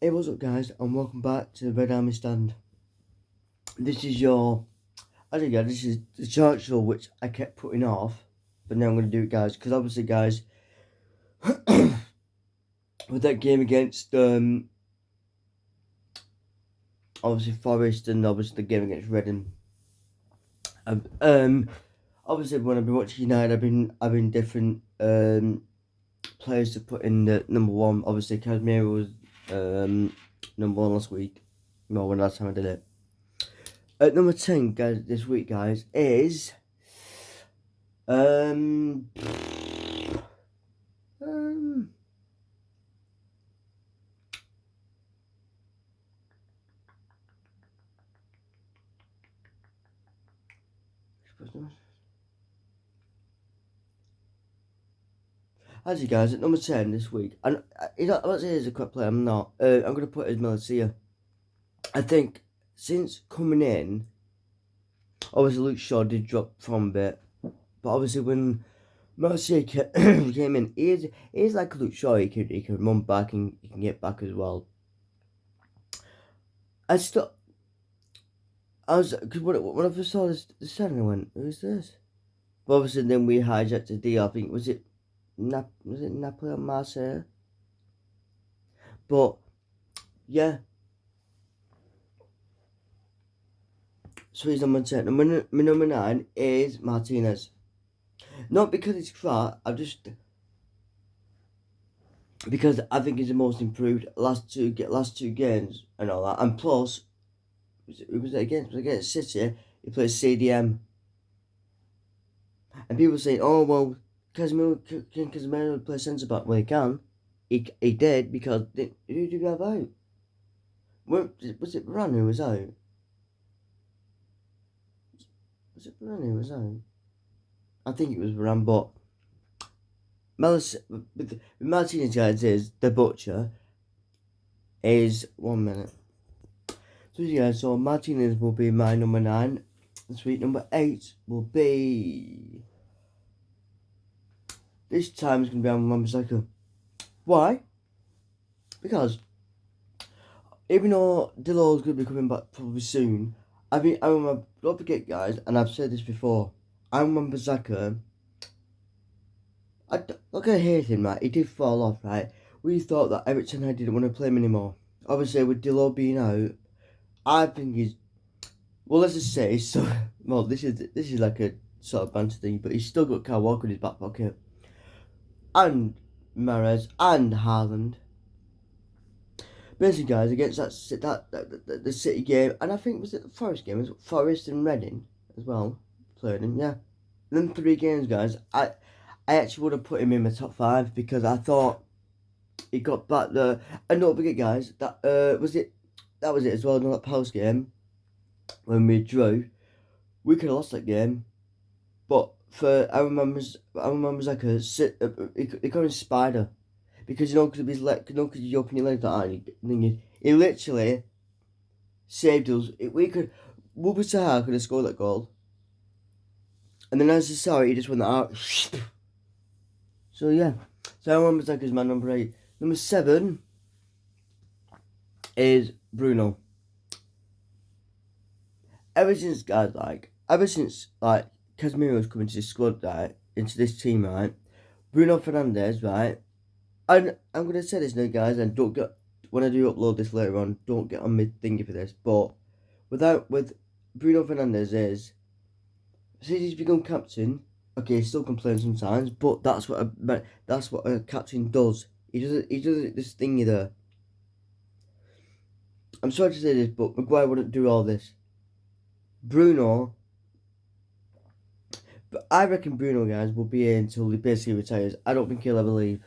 Hey, what's up, guys, and welcome back to the Red Army Stand. This is your, this is the chart show which I kept putting off, but now I'm going to do it, guys, because obviously, guys, with that game against, obviously Forest and obviously the game against Reading, obviously when I've been watching United, I've been different, players to put in the number one. Obviously, Casemiro was, number one last week, no, when last time I did it. At number 10, guys, this week, guys, is um, um as you guys, at number 10 this week, and I'm not saying he's a quick player, I'm not. I'm gonna put it as Malacia. I think since coming in, obviously Luke Shaw did drop from a bit, but obviously when Malacia came in, he is like Luke Shaw. He can run back and he can get back as well. I still. I was, because when I first saw the setting, I went, who's this? But obviously, then we hijacked the deal. I think, was it Napoli or Marseille? But, yeah. So he's number 10. My number 9 is Martinez. Not because it's crap, because I think he's the most improved last two games and all that. And plus, it was against City, he plays CDM. And people say, oh, well, Casemiro play centre back? Well, he can. He did, because who did we have out? Was it Varane who was out? Was it Varane who was out? I think it was Varane, but with Martinez, guys, is the butcher. Is 1 minute. So yeah, so Martinez will be my number 9 this week. Number 8 will be, this time it's gonna be on Wan-Bissaka. Why? Because even though Dillo's gonna be coming back probably soon, I remember, don't forget, guys, and I've said this before, I remember Wan-Bissaka. Look at him, right? He did fall off, right? We thought that Everton didn't want to play him anymore. Obviously, with Dillo being out, I think he's, well, let's just say, so, well, this is like a sort of banter thing, but he's still got Kyle Walker in his back pocket, and Mahrez and Haaland. Basically, guys, against the City game, and I think was it the Forest game? Was it Forest and Reading as well? Played him, yeah. Them 3 games, guys. I actually would have put him in my top 5 because I thought he got back there. And don't forget, guys, that was it. That was it as well. Not that Palace game when we drew, we could have lost that game. But for I remember like he got his spider because because of his leg, because you open your legs like that, he literally saved us. We could, Wubu Saha could have scored that goal, and then as I saw it, he just went out. So yeah, so Wan-Bissaka is my number 8. Number 7 is Bruno. Ever since Casemiro's coming to this squad, right, into this team, right, Bruno Fernandes, right, and I'm gonna say this now, guys, and don't get, when I do upload this later on, don't get on me thingy for this, but with Bruno Fernandes since he's become captain, okay, he still complains sometimes, but that's what a captain does. He does this thingy there. I'm sorry to say this, but Maguire wouldn't do all this. Bruno, but I reckon Bruno, guys, will be here until he basically retires. I don't think he'll ever leave.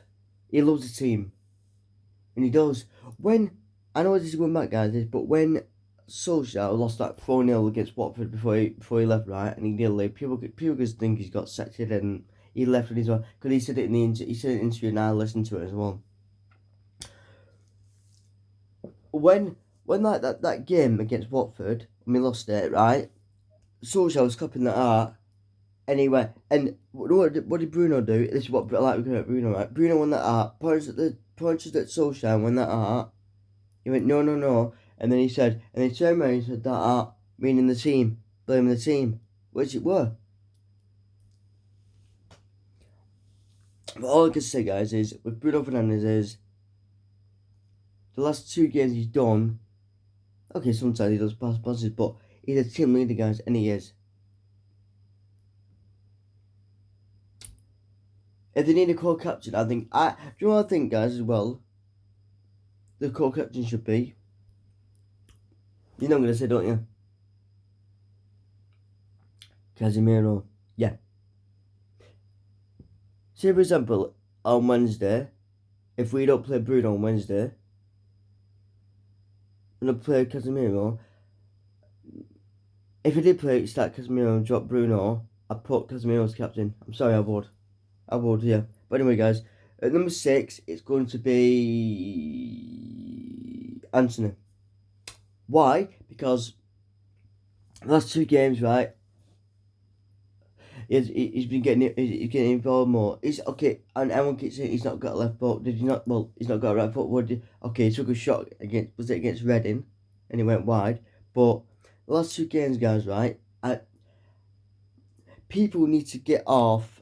He loves the team, and he does. I know this is going back, guys, but when Solskjaer lost that 4-0 against Watford before he left, right, and he did leave, people just think he's got sected and he left on his own, because he said it in the interview, and I listened to it as well. When that game against Watford, when we lost it, right, Solskjaer was copying that art. Anyway, and what did Bruno do? This is what I like looking at Bruno, right? Bruno won that art. Points at Solskjaer won that art. He went, no, no, no. And then he said, and he turned around and he said that, meaning the team, blaming the team, which it were. But all I can say, guys, is with Bruno Fernandes is the last 2 games he's done. Okay, sometimes he does passes, but he's a team leader, guys, and he is. If they need a co-captain, I think do you know what I think, guys, as well? The co-captain should be. You know what I'm gonna say, don't you? Casemiro. Yeah. Say for example, on Wednesday, if we don't play Bruno on Wednesday, and I play Casemiro, if I did start Casemiro and drop Bruno, I'd put Casemiro as captain. I'm sorry, I would. Yeah. But anyway, guys, at number 6, it's going to be Antony. Why? Because the last 2 games, right? He's been getting involved more. He's okay, and everyone keeps saying he's not got a left foot. Did he not? Well, he's not got a right foot. Okay, he took a shot against Reading, and he went wide. But the last 2 games, guys, right? People need to get off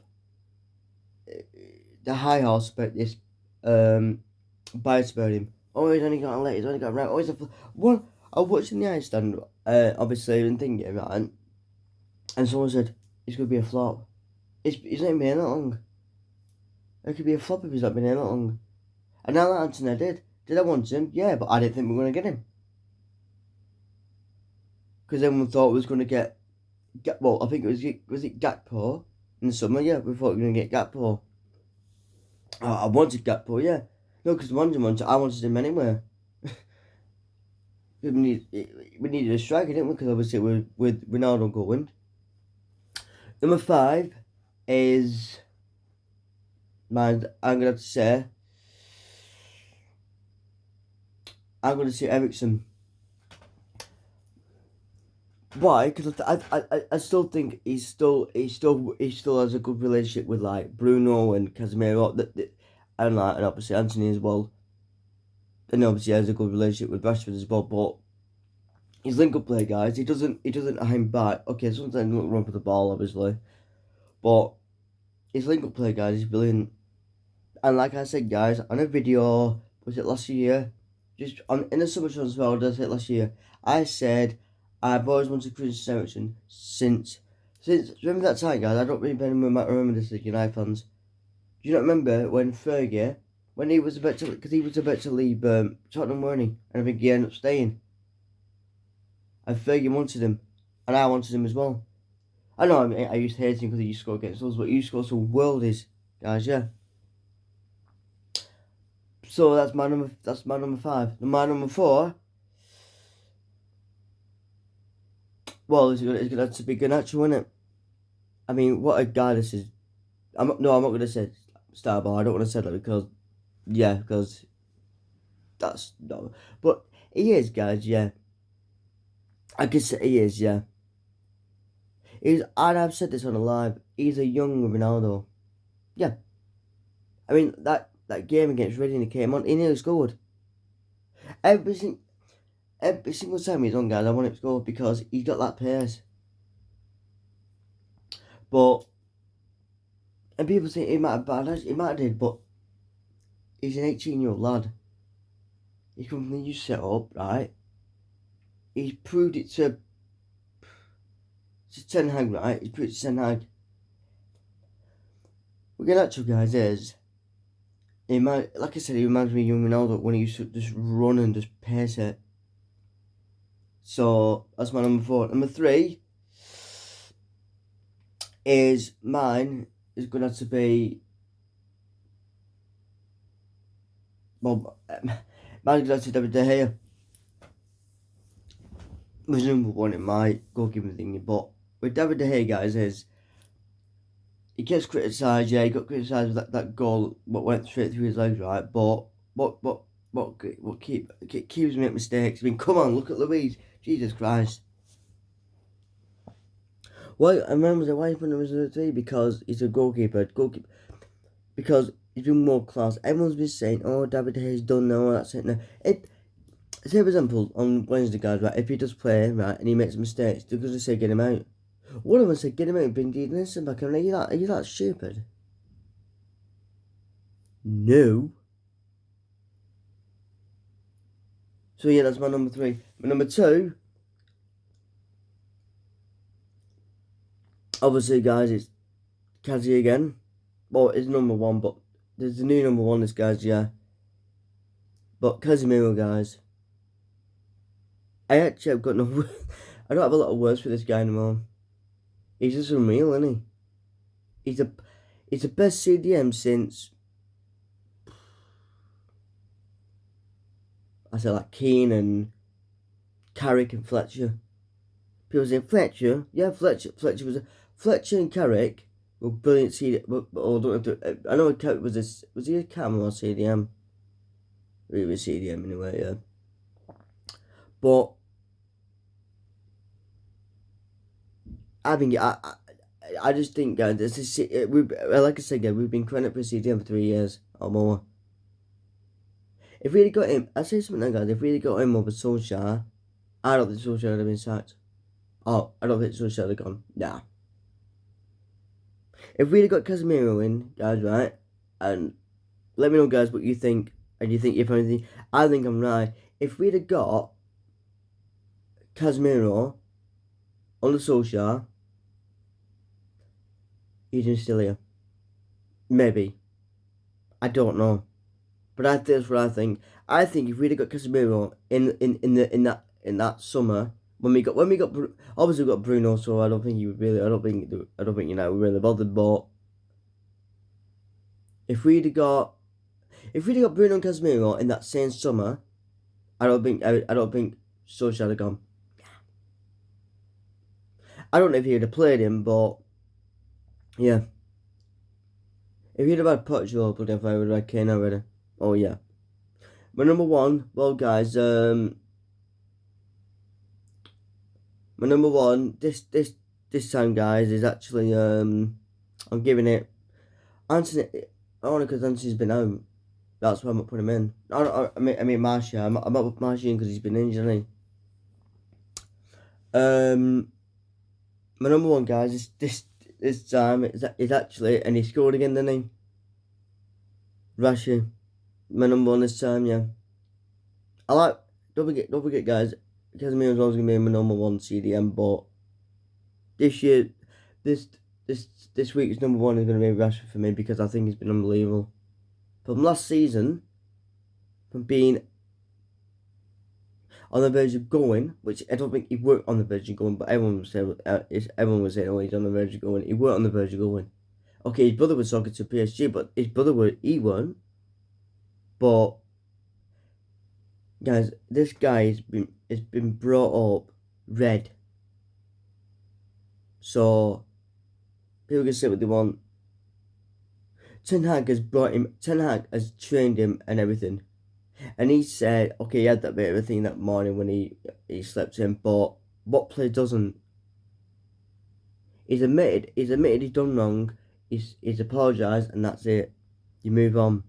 the high horse about this bias about him. Oh, he's only got a left. He's only got a right. Oh, he's one. I was watching the ice stand, obviously, and thinking right, and someone said he's gonna be a flop. He's not been here that long. It could be a flop if he's not been here that long. And now that Antony did I want him? Yeah, but I didn't think we were gonna get him. Because everyone thought we was gonna get well, I think it was Gakpo in the summer. Yeah, we thought we were gonna get Gakpo. I wanted Gakpo, yeah. No, because I wanted him anyway. we needed a striker, didn't we? Because obviously with Ronaldo going. Number 5 is I'm gonna have to say Eriksen. Why? Because I still think he still has a good relationship with like Bruno and Casemiro, and obviously Antony as well. And obviously has a good relationship with Rashford as well. But his link-up play, guys, he doesn't hang back. Okay, sometimes he doesn't run for the ball, obviously, but his link-up play, guys, is brilliant. And like I said, guys, on a video, was it last year? Just in the summer transfer, I said last year, I said I've always wanted Christian Eriksen since remember that time, guys. I don't really remember this as United fans. Do you not remember when Fergie, when he was about to leave Tottenham, weren't he? And I think he ended up staying. And Fergie wanted him, and I wanted him as well. I know I used to hate him because he used to score against us, but he used to score some worldies, guys. Yeah. So that's my number 5. My number 4. Well, it's gonna have to be Garnacho, isn't it? I mean, what a guy this is. I'm not gonna say Starboy. I don't want to say that because that's no. But he is, guys. Yeah, I can say he is. Yeah, and I've said this on a live. He's a young Ronaldo. Yeah, I mean that game against Reading, he came on. He nearly scored. Every single time he's on, guys, I want him to score because he's got that pace. But and people say he might have bad. He might have did, but he's an 18-year-old lad. He's come from the youth set up, right? He's proved it to Ten Hag, right? He's proved it to Ten Hag. What Garnacho, guys, is like I said, he reminds me of young Ronaldo when he used to just run and just pace it. So that's my number 4. Number 3 is going to have to be. Well, mine's going to have to be David De Gea. Was number 1 in my goalkeeping thingy, but with David De Gea, guys, is he gets criticised. Yeah, he got criticised with that goal, what went straight through his legs, right? But what keeps me make mistakes. I mean, come on, look at Luis. Jesus Christ. Why? I remember why he put him as number 3 because he's a goalkeeper. Because he's been world class. Everyone's been saying, "Oh, David De Gea's done now. That's it now." say for example, on Wednesday, guys, right, if he does play, right, and he makes mistakes, they're going to say get him out. One of them said get him out, been Dean Linson back. Are you that stupid? No. So yeah, that's my number 3. My number 2, obviously, guys, it's Kazi again. Well, it's number 1, but there's a new number 1, this guy's, yeah. But Casemiro, guys, I actually have got no... I don't have a lot of words for this guy anymore. He's just unreal, isn't he? He's the best CDM since... I said like Keane and Carrick and Fletcher. People say Fletcher, yeah, Fletcher was Fletcher and Carrick were brilliant CDM. But I don't have to. I know Carrick was he a Cam or CDM? He was CDM anyway, yeah. But I just think, guys, like I said, guys, we've been crying for CDM for 3 years or more. If we'd got him, I say something now, guys. If we'd got him over Solskjaer, I don't think Solskjaer would have been sacked. Oh, I don't think Solskjaer would have gone. Nah. If we'd got Casemiro in, guys, right, and let me know, guys, what you think, and you think if anything, I think I'm right. If we'd have got Casemiro on the Solskjaer, he's still here. Maybe. I don't know. But that's what I think. I think if we'd have got Casemiro in that summer, when we got obviously we got Bruno, so I don't think we're really bothered. But if we'd have got Bruno and Casemiro in that same summer, I don't think Solskjaer would have gone. I don't know if he would have played him, but yeah. If he'd have had Portugal, but if I would have had Kane already. Oh yeah. My number 1, well, guys, my number 1 this time, guys, is actually I'm giving it Anthony. Only because Anthony's been out. That's why I'm not putting him in. I mean Martial. I'm not putting Martial in because he's been injured, hasn't he? My number 1, guys, is this time is actually, and he scored again, didn't he? Rashi. My number 1 this time, yeah. Don't forget, guys, Casemiro's always gonna be my number 1 CDM, but this year, this week's number 1 is gonna be Rashford for me because I think he's been unbelievable. From last season, from being on the verge of going, which I don't think he weren't on the verge of going, but everyone was saying, oh, he's on the verge of going. He weren't on the verge of going. Okay, his brother was talking to PSG, but he weren't. But guys, this guy has been brought up red. So people can say what they want. Ten Hag has trained him and everything. And he said, okay, he had that bit of a thing that morning when he slept in, but what player doesn't? He's admitted he's done wrong. He's apologised, and that's it. You move on.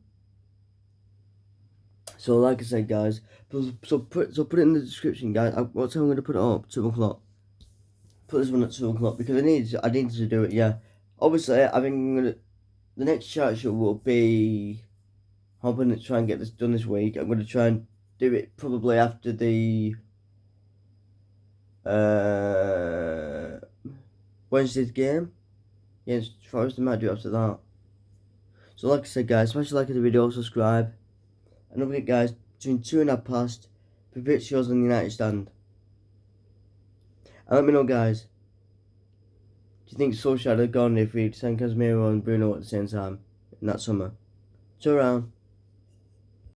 So like I said, guys, so put it in the description, guys. What time I'm gonna put it up? 2 o'clock. Put this one at 2 o'clock because I needed to do it. Yeah, obviously I think the next chat show will be. Hoping to try and get this done this week. I'm gonna try and do it probably after the Wednesday's game against Forest. I might do it after that. So like I said, guys, smash the like of the video, subscribe. And don't forget, guys, between 2 and 1/2 predict shows on the United stand. And let me know, guys, do you think Solskjaer had gone if he'd sent Casemiro and Bruno at the same time in that summer? 2 around.